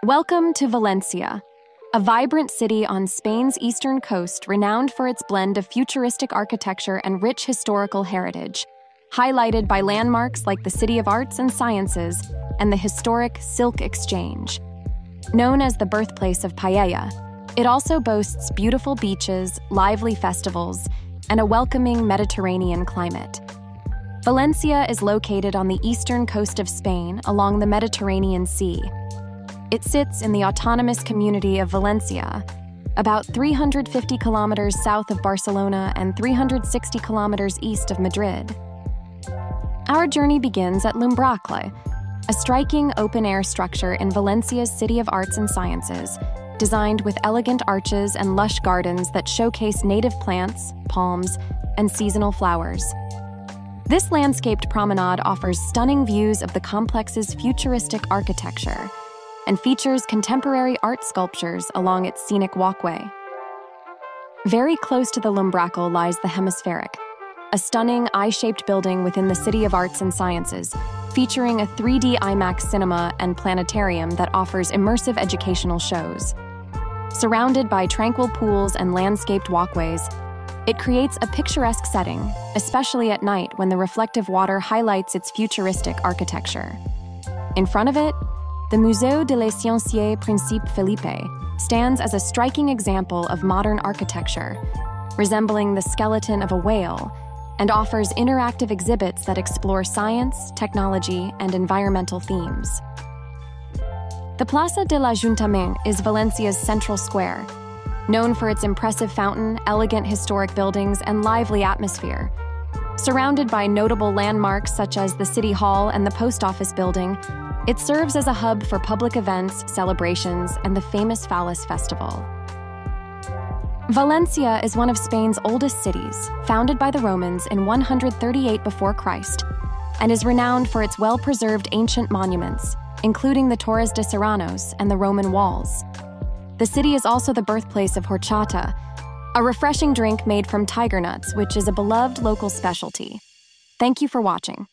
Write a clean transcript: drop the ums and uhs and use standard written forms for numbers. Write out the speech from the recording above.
Welcome to Valencia, a vibrant city on Spain's eastern coast renowned for its blend of futuristic architecture and rich historical heritage, highlighted by landmarks like the City of Arts and Sciences and the historic Silk Exchange. Known as the birthplace of paella, it also boasts beautiful beaches, lively festivals, and a welcoming Mediterranean climate. Valencia is located on the eastern coast of Spain along the Mediterranean Sea. It sits in the autonomous community of Valencia, about 350 kilometers south of Barcelona and 360 kilometers east of Madrid. Our journey begins at l'Embark, a striking open-air structure in Valencia's City of Arts and Sciences, designed with elegant arches and lush gardens that showcase native plants, palms, and seasonal flowers. This landscaped promenade offers stunning views of the complex's futuristic architecture and features contemporary art sculptures along its scenic walkway. Very close to the l'Embark lies the Hemisfèric, a stunning eye-shaped building within the City of Arts and Sciences, featuring a 3D IMAX cinema and planetarium that offers immersive educational shows. Surrounded by tranquil pools and landscaped walkways, it creates a picturesque setting, especially at night when the reflective water highlights its futuristic architecture. In front of it, the Musée de les Sciences Príncipe Felipe stands as a striking example of modern architecture, resembling the skeleton of a whale, and offers interactive exhibits that explore science, technology, and environmental themes. The Plaça de l'Ajuntament is Valencia's central square, known for its impressive fountain, elegant historic buildings, and lively atmosphere. Surrounded by notable landmarks such as the City Hall and the Post Office building, it serves as a hub for public events, celebrations, and the famous Fallas Festival. Valencia is one of Spain's oldest cities, founded by the Romans in 138 before Christ, and is renowned for its well-preserved ancient monuments, including the Torres de Serranos and the Roman walls. The city is also the birthplace of horchata, a refreshing drink made from tiger nuts, which is a beloved local specialty. Thank you for watching.